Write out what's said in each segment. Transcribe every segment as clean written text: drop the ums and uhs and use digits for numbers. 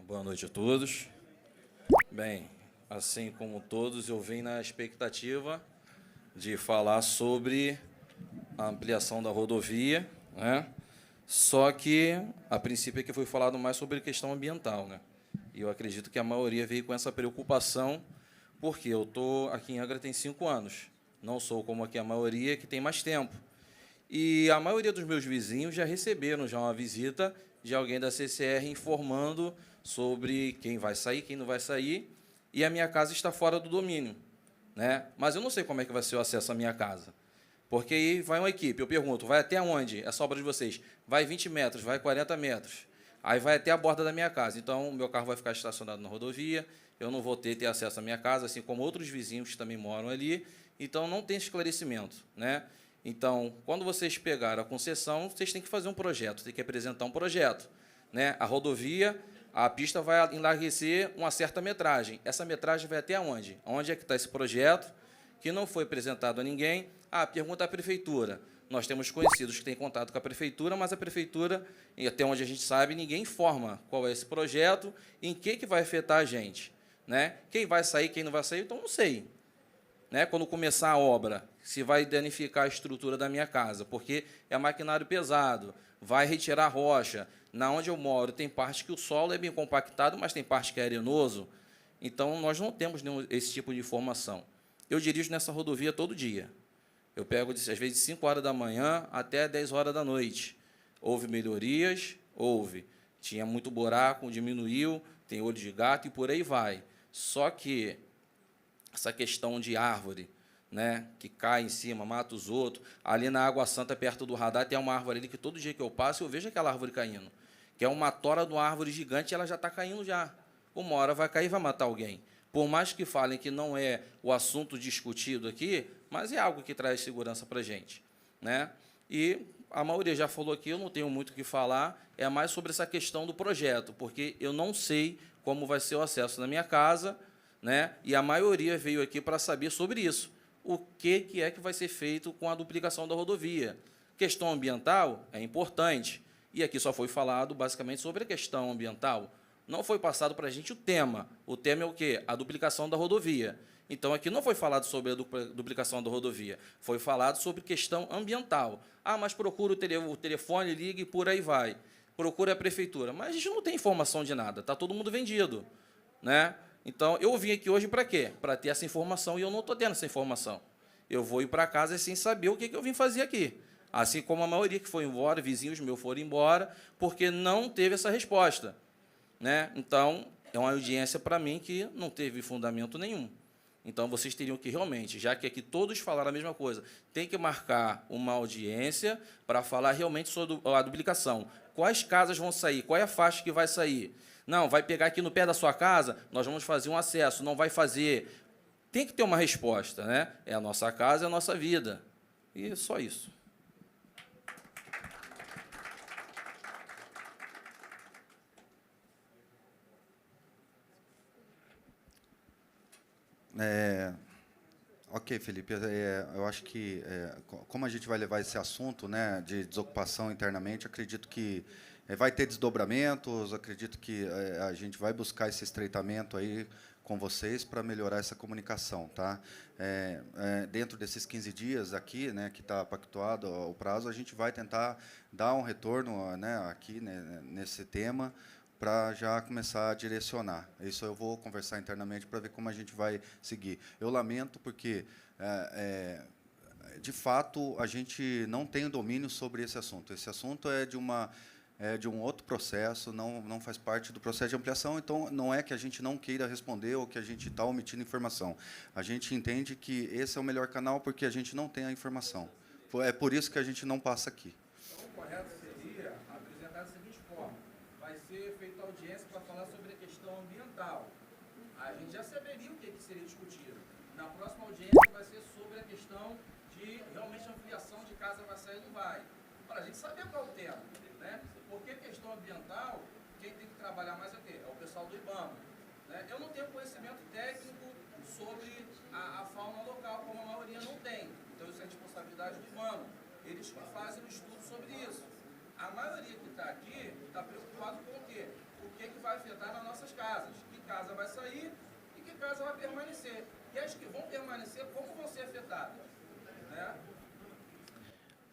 Boa noite a todos. Bem, assim como todos, eu vim na expectativa de falar sobre a ampliação da rodovia, né? Só que, a princípio, aqui foi falado mais sobre questão ambiental, né? E eu acredito que a maioria veio com essa preocupação, porque eu estou aqui em Angra tem 5 anos. Não sou como aqui a maioria, que tem mais tempo. E a maioria dos meus vizinhos já receberam já uma visita de alguém da CCR informando sobre quem vai sair, quem não vai sair, e a minha casa está fora do domínio, né? Mas eu não sei como é que vai ser o acesso à minha casa. Porque aí vai uma equipe, eu pergunto, vai até onde? É sobra de vocês. Vai 20 metros, vai 40 metros. Aí vai até a borda da minha casa. Então, o meu carro vai ficar estacionado na rodovia, eu não vou ter acesso à minha casa, assim como outros vizinhos que também moram ali. Então, não tem esclarecimento, né? Então, quando vocês pegaram a concessão, vocês têm que fazer um projeto, têm que apresentar um projeto, né? A rodovia, a pista vai enlarguecer uma certa metragem. Essa metragem vai até onde? Onde é que está esse projeto? Que não foi apresentado a ninguém. Pergunta à prefeitura. Nós temos conhecidos que têm contato com a prefeitura, mas a prefeitura, e até onde a gente sabe, ninguém informa qual é esse projeto, em que vai afetar a gente, né? Quem vai sair, quem não vai sair, então não sei, né? Quando começar a obra, se vai danificar a estrutura da minha casa, porque é maquinário pesado, vai retirar rocha. Na onde eu moro, tem parte que o solo é bem compactado, mas tem parte que é arenoso. Então, nós não temos esse tipo de informação. Eu dirijo nessa rodovia todo dia. Eu pego, às vezes, de 5 horas da manhã até 10 horas da noite. Houve melhorias? Houve. Tinha muito buraco, diminuiu, tem olho de gato e por aí vai. Só que essa questão de árvore, né, que cai em cima, mata os outros. Ali na Água Santa, perto do radar, tem uma árvore ali que todo dia que eu passo, eu vejo aquela árvore caindo. Que é uma tora de uma árvore gigante e ela já está caindo já. Uma hora vai cair e vai matar alguém. Por mais que falem que não é o assunto discutido aqui, mas é algo que traz segurança para a gente, né? E a maioria já falou aqui, eu não tenho muito o que falar, é mais sobre essa questão do projeto, porque eu não sei como vai ser o acesso na minha casa, né? E a maioria veio aqui para saber sobre isso. O que é que vai ser feito com a duplicação da rodovia? Questão ambiental é importante, e aqui só foi falado basicamente sobre a questão ambiental. Não foi passado para a gente o tema. O tema é o quê? A duplicação da rodovia. Então, aqui não foi falado sobre a duplicação da rodovia, foi falado sobre questão ambiental. Mas procura o telefone, ligue e por aí vai. Procura a prefeitura. Mas a gente não tem informação de nada, está todo mundo vendido, né? Então, eu vim aqui hoje para quê? Para ter essa informação, e eu não estou tendo essa informação. Eu vou ir para casa sem saber o que eu vim fazer aqui. Assim como a maioria que foi embora, vizinhos meus foram embora, porque não teve essa resposta, né? Então, é uma audiência para mim que não teve fundamento nenhum. Então, vocês teriam que realmente, já que aqui todos falaram a mesma coisa, tem que marcar uma audiência para falar realmente sobre a duplicação. Quais casas vão sair? Qual é a faixa que vai sair? Não, vai pegar aqui no pé da sua casa, nós vamos fazer um acesso, não vai fazer. Tem que ter uma resposta, né? É a nossa casa, é a nossa vida. E só isso. Ok, Felipe, eu acho que, como a gente vai levar esse assunto, né, de desocupação internamente, acredito que vai ter desdobramentos, acredito que a gente vai buscar esse estreitamento aí com vocês para melhorar essa comunicação, tá? Dentro desses 15 dias aqui, né, que está pactuado o prazo, a gente vai tentar dar um retorno, né, aqui, né, nesse tema, para já começar a direcionar. Isso eu vou conversar internamente para ver como a gente vai seguir. Eu lamento porque, de fato, a gente não tem domínio sobre esse assunto. Esse assunto é de um outro processo, não faz parte do processo de ampliação, então não é que a gente não queira responder ou que a gente está omitindo informação. A gente entende que esse é o melhor canal porque a gente não tem a informação. É por isso que a gente não passa aqui. Então, o correto seria apresentar da seguinte forma: vai ser feita audiência para falar sobre a questão ambiental. A gente já saberia o que seria discutido. Na próxima audiência vai ser sobre a questão de realmente ampliação de casa vai sair ou não vai. Para a gente saber qual é o tema, né? Porque questão ambiental, quem tem que trabalhar mais é quem? É o pessoal do IBAMA, né? Eu não tenho conhecimento técnico sobre a fauna local, como a maioria não tem. Então, isso é responsabilidade do IBAMA. Eles que fazem um estudo sobre isso. A maioria que está aqui está preocupado com o quê? O que vai afetar na nossa casa vai permanecer. E as que vão permanecer, como vão ser afetadas?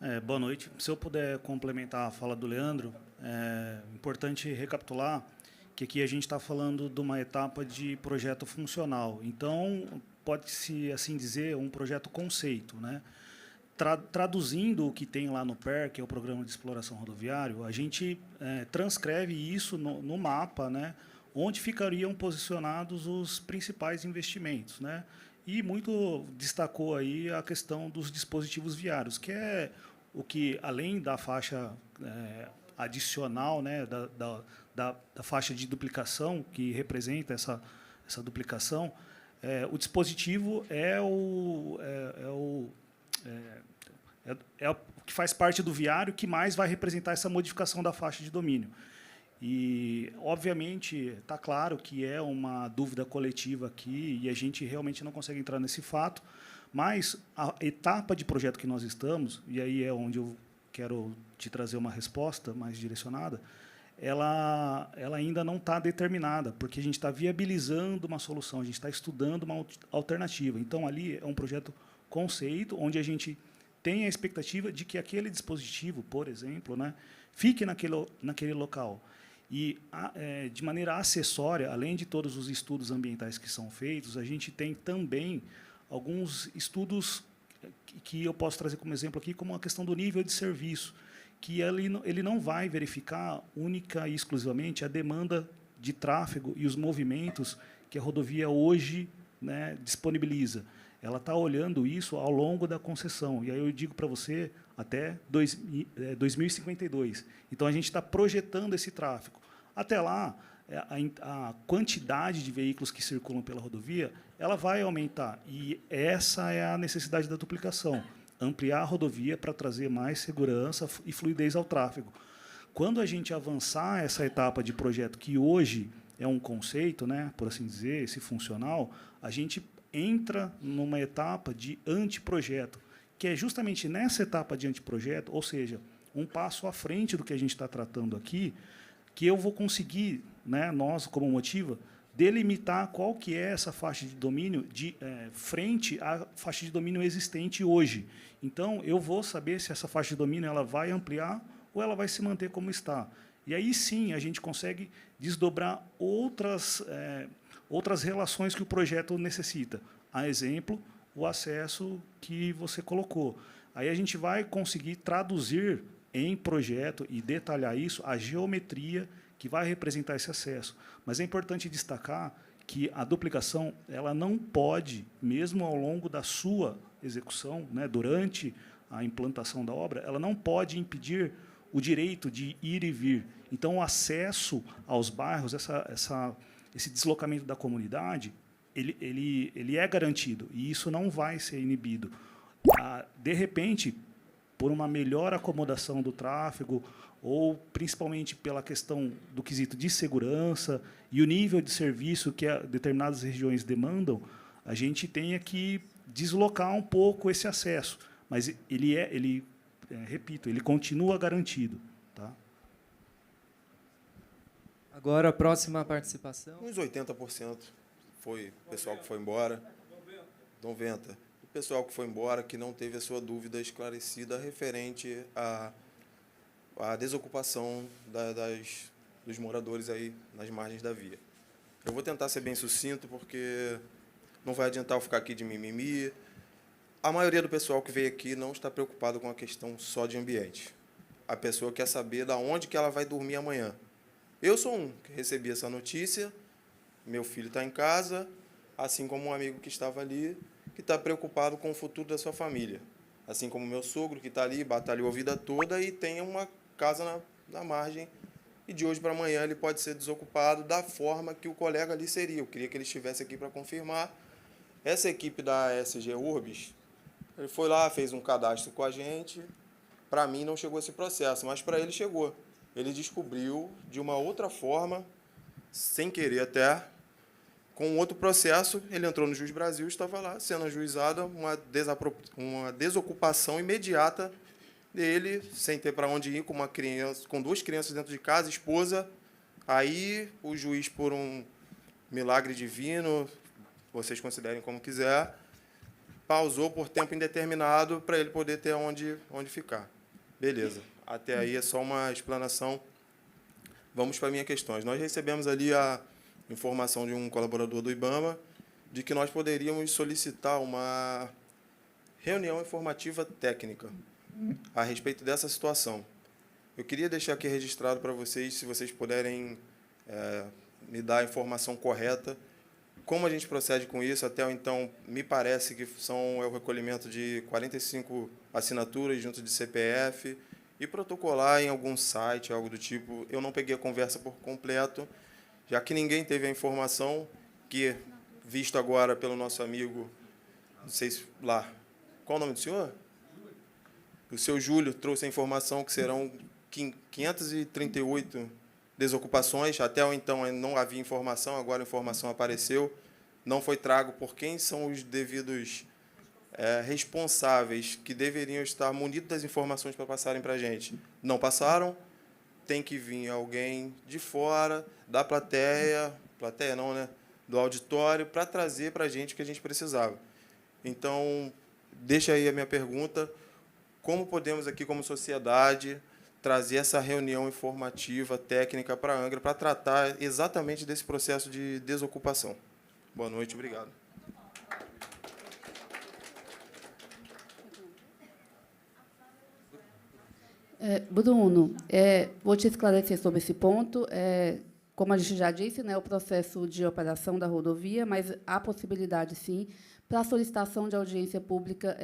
Né? Boa noite. Se eu puder complementar a fala do Leandro, é importante recapitular que aqui a gente está falando de uma etapa de projeto funcional. Então, pode-se assim dizer, um projeto conceito, né? Traduzindo o que tem lá no PER, que é o Programa de Exploração Rodoviário, a gente transcreve isso no mapa, né, onde ficariam posicionados os principais investimentos, né? E muito destacou aí a questão dos dispositivos viários, que é o que, além da faixa adicional, né, da faixa de duplicação, que representa essa duplicação, o dispositivo é o que faz parte do viário que mais vai representar essa modificação da faixa de domínio. E, obviamente, está claro que é uma dúvida coletiva aqui e a gente realmente não consegue entrar nesse fato, mas a etapa de projeto que nós estamos, e aí é onde eu quero te trazer uma resposta mais direcionada, ela ainda não está determinada, porque a gente está viabilizando uma solução, a gente está estudando uma alternativa. Então, ali é um projeto conceito, onde a gente tem a expectativa de que aquele dispositivo, por exemplo, né, fique naquele local. E, de maneira acessória, além de todos os estudos ambientais que são feitos, a gente tem também alguns estudos que eu posso trazer como exemplo aqui, como a questão do nível de serviço, que ele não vai verificar única e exclusivamente a demanda de tráfego e os movimentos que a rodovia hoje, né, disponibiliza. Ela está olhando isso ao longo da concessão. E aí eu digo para você, até 2052. Então, a gente está projetando esse tráfego. Até lá, a quantidade de veículos que circulam pela rodovia ela vai aumentar. E essa é a necessidade da duplicação. Ampliar a rodovia para trazer mais segurança e fluidez ao tráfego. Quando a gente avançar essa etapa de projeto, que hoje é um conceito, né, por assim dizer, esse funcional, a gente entra numa etapa de anteprojeto, que é justamente nessa etapa de anteprojeto, ou seja, um passo à frente do que a gente está tratando aqui, que eu vou conseguir, né, nós, como Motiva, delimitar qual que é essa faixa de domínio frente à faixa de domínio existente hoje. Então, eu vou saber se essa faixa de domínio ela vai ampliar ou ela vai se manter como está. E aí, sim, a gente consegue desdobrar outras relações que o projeto necessita. A exemplo, o acesso que você colocou. Aí a gente vai conseguir traduzir em projeto e detalhar isso, a geometria que vai representar esse acesso. Mas é importante destacar que a duplicação ela não pode, mesmo ao longo da sua execução, né, durante a implantação da obra, ela não pode impedir o direito de ir e vir. Então, o acesso aos bairros, esse deslocamento da comunidade, ele é garantido, e isso não vai ser inibido. De repente, por uma melhor acomodação do tráfego, ou principalmente pela questão do quesito de segurança e o nível de serviço que determinadas regiões demandam, a gente tenha que deslocar um pouco esse acesso. Mas repito, ele continua garantido. Tá? Agora, a próxima participação. Uns 80% foi o pessoal que foi embora. 90%. O pessoal que foi embora, que não teve a sua dúvida esclarecida referente à desocupação dos moradores aí nas margens da via. Eu vou tentar ser bem sucinto, porque não vai adiantar eu ficar aqui de mimimi. A maioria do pessoal que veio aqui não está preocupado com a questão só de ambiente. A pessoa quer saber de onde que ela vai dormir amanhã. Eu sou um que recebi essa notícia, meu filho está em casa, assim como um amigo que estava ali, que está preocupado com o futuro da sua família. Assim como meu sogro, que está ali, batalhou a vida toda e tem uma casa na margem, e de hoje para amanhã ele pode ser desocupado da forma que o colega ali seria. Eu queria que ele estivesse aqui para confirmar. Essa equipe da SG Urbis, ele foi lá, fez um cadastro com a gente. Para mim não chegou esse processo, mas para ele chegou. Ele descobriu de uma outra forma, sem querer até, com outro processo. Ele entrou no Juiz Brasil, estava lá sendo ajuizada uma desocupação imediata dele, sem ter para onde ir, com 2 crianças dentro de casa, esposa. Aí o juiz, por um milagre divino, vocês considerem como quiser, pausou por tempo indeterminado para ele poder ter onde ficar. Beleza. Até aí é só uma explanação. Vamos para as minhas questões. Nós recebemos ali a informação de um colaborador do IBAMA de que nós poderíamos solicitar uma reunião informativa técnica a respeito dessa situação. Eu queria deixar aqui registrado para vocês, se vocês puderem me dar a informação correta, como a gente procede com isso. Até então, me parece que é o recolhimento de 45 assinaturas junto de CPF e protocolar em algum site, algo do tipo. Eu não peguei a conversa por completo, já que ninguém teve a informação que, visto agora pelo nosso amigo, não sei se lá, qual o nome do senhor? O seu Júlio trouxe a informação que serão 538 desocupações. Até então não havia informação, agora a informação apareceu. Não foi trago por quem são os devidos responsáveis que deveriam estar munidos das informações para passarem para a gente. Não passaram, tem que vir alguém de fora, da plateia não, né? Do auditório, para trazer para a gente o que a gente precisava. Então, deixa aí a minha pergunta: como podemos aqui, como sociedade, trazer essa reunião informativa, técnica para a Angra, para tratar exatamente desse processo de desocupação? Boa noite, obrigado. Bruno, vou te esclarecer sobre esse ponto. Como a gente já disse, né, o processo de operação da rodovia, mas há possibilidade, sim, para a solicitação de audiência pública.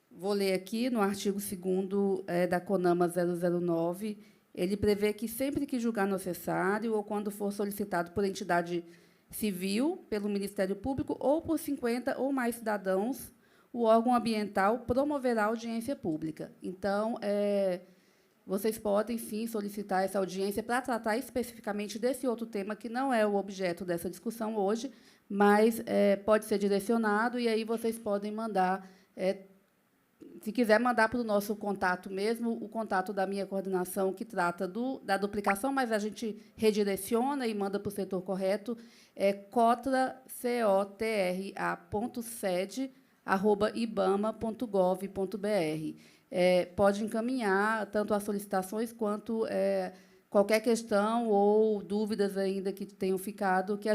Vou ler aqui no artigo 2º da CONAMA 009, ele prevê que, sempre que julgar necessário ou quando for solicitado por entidade civil, pelo Ministério Público ou por 50 ou mais cidadãos, o órgão ambiental promoverá audiência pública. Então, vocês podem, sim, solicitar essa audiência para tratar especificamente desse outro tema, que não é o objeto dessa discussão hoje, mas pode ser direcionado, e aí vocês podem mandar, se quiser, mandar para o nosso contato mesmo, o contato da minha coordenação, que trata da duplicação, mas a gente redireciona e manda para o setor correto, cotra.sede@ibama.gov.br. Pode encaminhar tanto as solicitações quanto qualquer questão ou dúvidas ainda que tenham ficado, que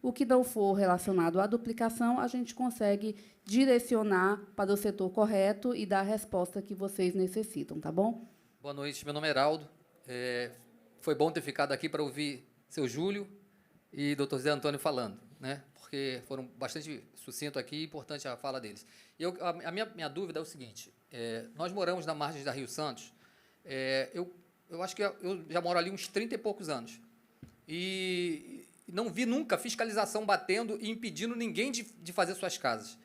o que não for relacionado à duplicação, a gente consegue direcionar para o setor correto e dar a resposta que vocês necessitam, tá bom? Boa noite, meu nome é Heraldo. Foi bom ter ficado aqui para ouvir seu Júlio e doutor Zé Antônio falando, né? Porque foram bastante sucintos aqui e importante a fala deles. A minha dúvida é o seguinte: nós moramos na margem da Rio Santos. Eu acho que eu já moro ali uns 30 e poucos anos. E não vi nunca fiscalização batendo e impedindo ninguém de fazer suas casas.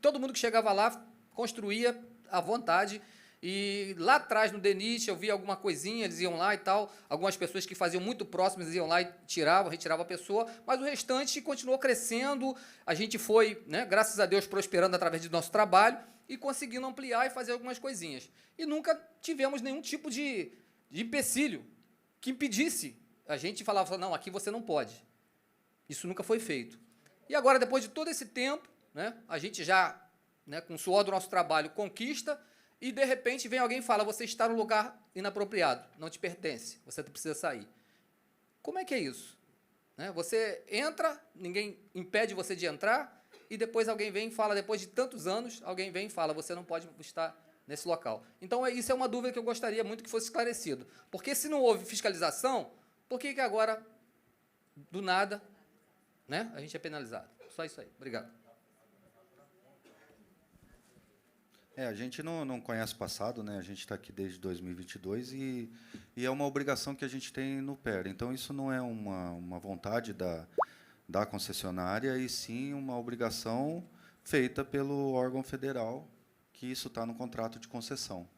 Todo mundo que chegava lá construía à vontade. E lá atrás, no DENIT, eu vi alguma coisinha, eles iam lá e tal. Algumas pessoas que faziam muito próximas iam lá e retiravam a pessoa. Mas o restante continuou crescendo. A gente foi, né, graças a Deus, prosperando através do nosso trabalho e conseguindo ampliar e fazer algumas coisinhas. E nunca tivemos nenhum tipo de empecilho que impedisse. A gente falava, não, aqui você não pode. Isso nunca foi feito. E agora, depois de todo esse tempo, né, a gente já, né, com o suor do nosso trabalho, conquista, e, de repente, vem alguém e fala, você está no lugar inapropriado, não te pertence, você precisa sair. Como é que é isso? Né? Você entra, ninguém impede você de entrar, e depois alguém vem e fala, depois de tantos anos, alguém vem e fala, você não pode estar nesse local. Então, isso é uma dúvida que eu gostaria muito que fosse esclarecido. Porque se não houve fiscalização, por que agora, do nada, né, a gente é penalizado? Só isso aí. Obrigado. A gente não conhece o passado, né? A gente está aqui desde 2022 e é uma obrigação que a gente tem no PER. Então, isso não é uma vontade da concessionária, e sim uma obrigação feita pelo órgão federal, que isso está no contrato de concessão.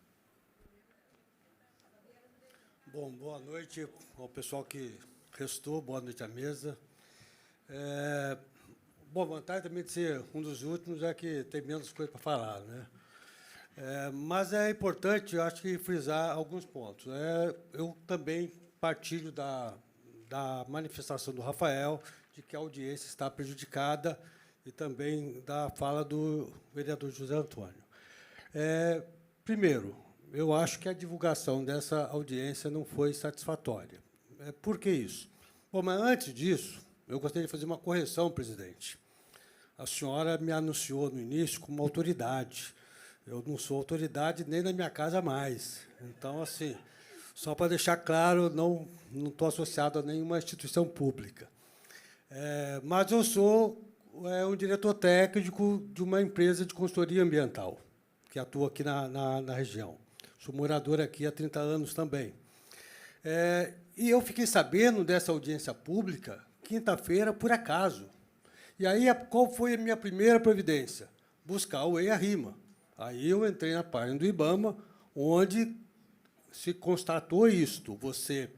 Bom, boa noite ao pessoal que restou, boa noite à mesa. Bom, a vantagem também de ser um dos últimos é que tem menos coisa para falar, né? Mas é importante, eu acho que, frisar alguns pontos. Eu também partilho da da manifestação do Rafael de que a audiência está prejudicada e também da fala do vereador José Antônio. Primeiro, eu acho que a divulgação dessa audiência não foi satisfatória. Por que isso? Bom, mas antes disso, eu gostaria de fazer uma correção, presidente. A senhora me anunciou no início como autoridade. Eu não sou autoridade nem na minha casa mais. Então, assim, só para deixar claro, não estou associado a nenhuma instituição pública. Mas eu sou um diretor técnico de uma empresa de consultoria ambiental, que atua aqui na região. Sou morador aqui há 30 anos também. E eu fiquei sabendo dessa audiência pública quinta-feira, por acaso. E aí, qual foi a minha primeira providência? Buscar o EIA-RIMA. Aí eu entrei na página do IBAMA, onde se constatou isto. Você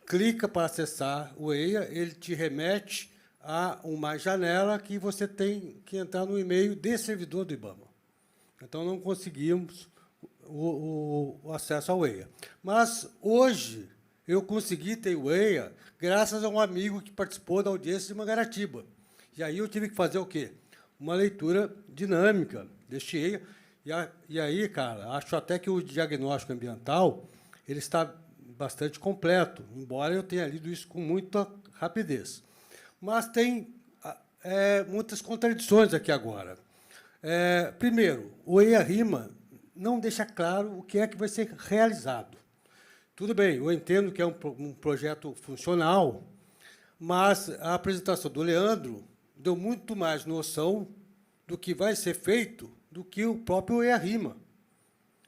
clica para acessar o EIA, ele te remete a uma janela que você tem que entrar no e-mail desse servidor do IBAMA. Então, não conseguimos o acesso ao EIA. Mas, hoje, eu consegui ter o EIA graças a um amigo que participou da audiência de Mangaratiba. E aí eu tive que fazer o quê? Uma leitura dinâmica deste EIA. E aí, cara, acho até que o diagnóstico ambiental ele está bastante completo, embora eu tenha lido isso com muita rapidez. Mas tem muitas contradições aqui agora. Primeiro, o EIA-RIMA não deixa claro o que é que vai ser realizado. Tudo bem, eu entendo que é um projeto funcional, mas a apresentação do Leandro deu muito mais noção do que vai ser feito do que o próprio EIA-RIMA.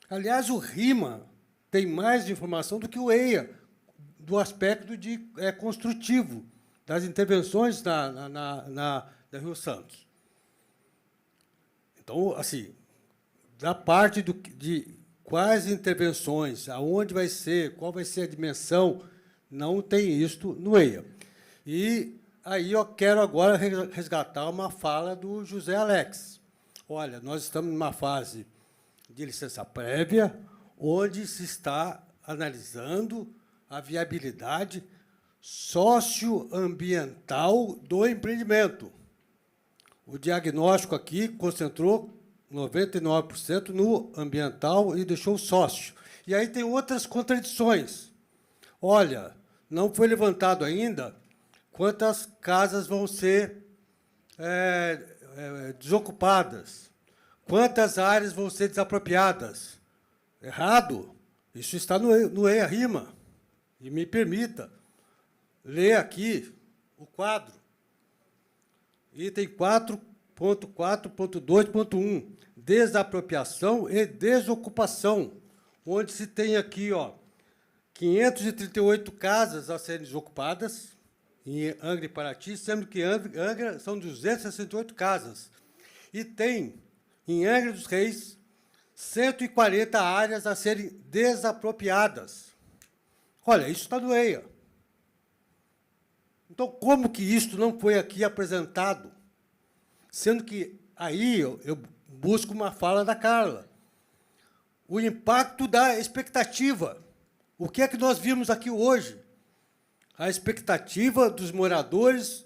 Aliás, o RIMA tem mais informação do que o EIA, do aspecto construtivo, das intervenções da Rio Santos. Então, assim, da parte de quais intervenções, aonde vai ser, qual vai ser a dimensão, não tem isto no EIA. E aí eu quero agora resgatar uma fala do José Alex. Olha, nós estamos numa fase de licença prévia, onde se está analisando a viabilidade socioambiental do empreendimento. O diagnóstico aqui concentrou 99% no ambiental e deixou o sócio. E aí tem outras contradições. Olha, não foi levantado ainda quantas casas vão ser desocupadas, quantas áreas vão ser desapropriadas. Errado. Isso está no EIA-RIMA. E me permita ler aqui o quadro. Item 4.4.2.1, desapropriação e desocupação, onde se tem aqui 538 casas a serem desocupadas, em Angra e Paraty, sendo que Angra são 268 casas. E tem, em Angra dos Reis, 140 áreas a serem desapropriadas. Olha, isso está no EIA. Então, como que isso não foi aqui apresentado? Sendo que aí eu busco uma fala da Carla. O impacto da expectativa. O que é que nós vimos aqui hoje? A expectativa dos moradores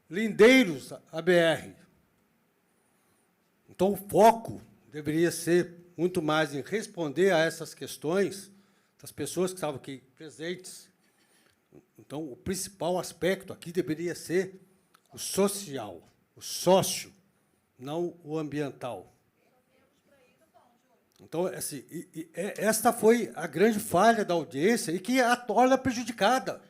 lindeiros à BR. Então, o foco deveria ser muito mais em responder a essas questões das pessoas que estavam aqui presentes. Então, o principal aspecto aqui deveria ser o social, o sócio, não o ambiental. Então, assim, esta foi a grande falha da audiência e que a torna prejudicada.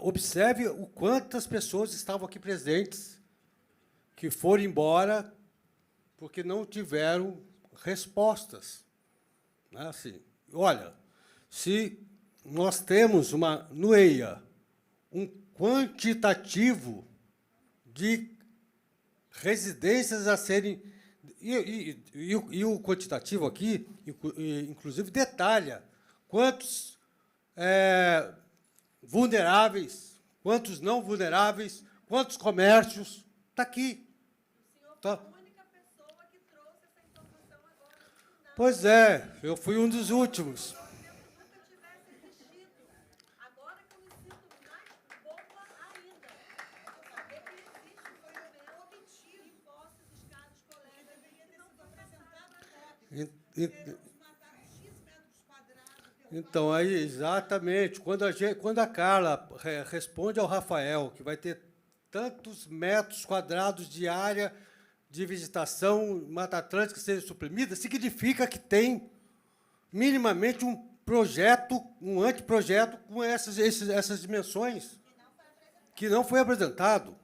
Observe o quantas pessoas estavam aqui presentes que foram embora porque não tiveram respostas. Né? Assim, olha, se nós temos no EIA um quantitativo de residências a serem... E o quantitativo aqui, inclusive, detalha quantos vulneráveis, quantos não vulneráveis, quantos comércios. Está aqui. Tá. Pois é, eu fui um dos últimos. Então, aí, exatamente, quando a Carla responde ao Rafael que vai ter tantos metros quadrados de área de vegetação Mata Atlântica seja suprimida, significa que tem minimamente um projeto, um anteprojeto com essas dimensões que não foi apresentado.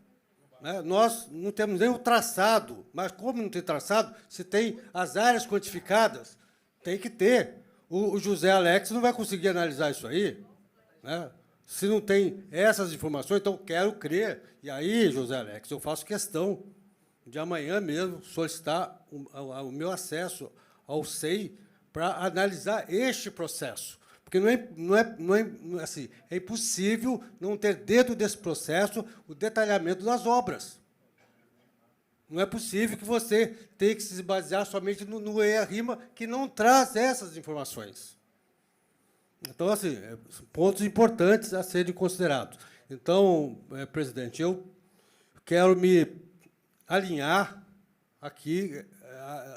Né? Nós não temos nem o traçado, mas como não tem traçado, se tem as áreas quantificadas, tem que ter. O José Alex não vai conseguir analisar isso aí, né? Se não tem essas informações, então quero crer. E aí, José Alex, eu faço questão de amanhã mesmo solicitar o meu acesso ao SEI para analisar este processo. Porque assim, é impossível não ter dentro desse processo o detalhamento das obras. Não é possível que você tenha que se basear somente no EIA-RIMA, que não traz essas informações. Então, assim, pontos importantes a serem considerados. Então, presidente, eu quero me alinhar aqui,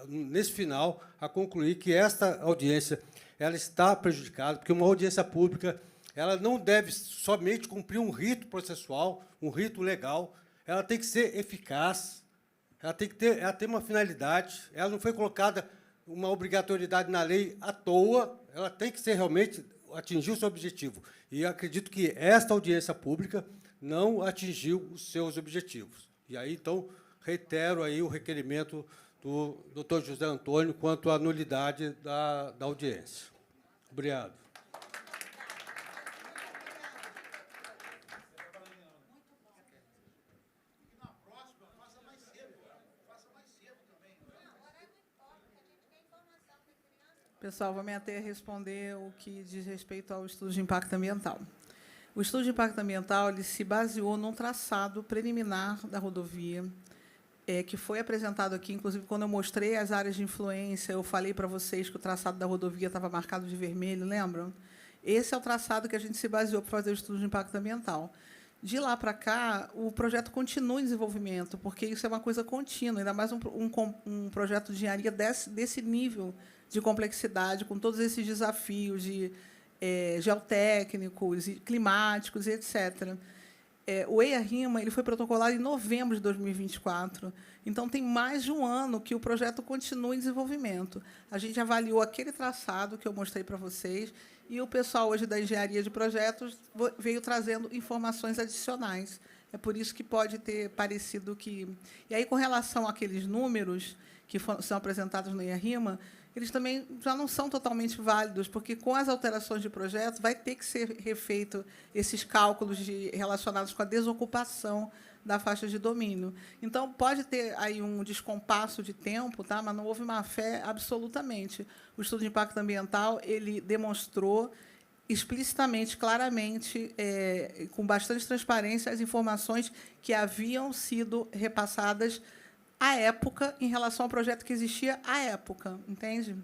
nesse final, a concluir que esta audiência ela está prejudicada, porque uma audiência pública ela não deve somente cumprir um rito processual, um rito legal, ela tem que ser eficaz, ela tem uma finalidade, ela não foi colocada uma obrigatoriedade na lei à toa, ela tem que ser realmente atingir o seu objetivo. E acredito que esta audiência pública não atingiu os seus objetivos. E aí, então, reitero aí o requerimento do doutor José Antônio quanto à nulidade da audiência. Obrigado. Pessoal, vou me ater a responder o que diz respeito ao estudo de impacto ambiental. O estudo de impacto ambiental ele se baseou num traçado preliminar da rodovia, que foi apresentado aqui, inclusive, quando eu mostrei as áreas de influência, eu falei para vocês que o traçado da rodovia estava marcado de vermelho, lembram? Esse é o traçado que a gente se baseou para fazer o estudo de impacto ambiental. De lá para cá, o projeto continua em desenvolvimento, porque isso é uma coisa contínua, ainda mais um projeto de engenharia desse nível de complexidade, com todos esses desafios geotécnicos, e climáticos, etc. O EIA-RIMA ele foi protocolado em novembro de 2024, então tem mais de um ano que o projeto continua em desenvolvimento. A gente avaliou aquele traçado que eu mostrei para vocês e o pessoal hoje da engenharia de projetos veio trazendo informações adicionais. É por isso que pode ter parecido que... E aí, com relação àqueles números que são apresentados no EIA-RIMA, eles também já não são totalmente válidos, porque, com as alterações de projeto, vai ter que ser refeito esses cálculos relacionados com a desocupação da faixa de domínio. Então, pode ter aí um descompasso de tempo, tá? Mas não houve má-fé absolutamente. O estudo de impacto ambiental ele demonstrou explicitamente, claramente, com bastante transparência, as informações que haviam sido repassadas à época, em relação ao projeto que existia à época, entende?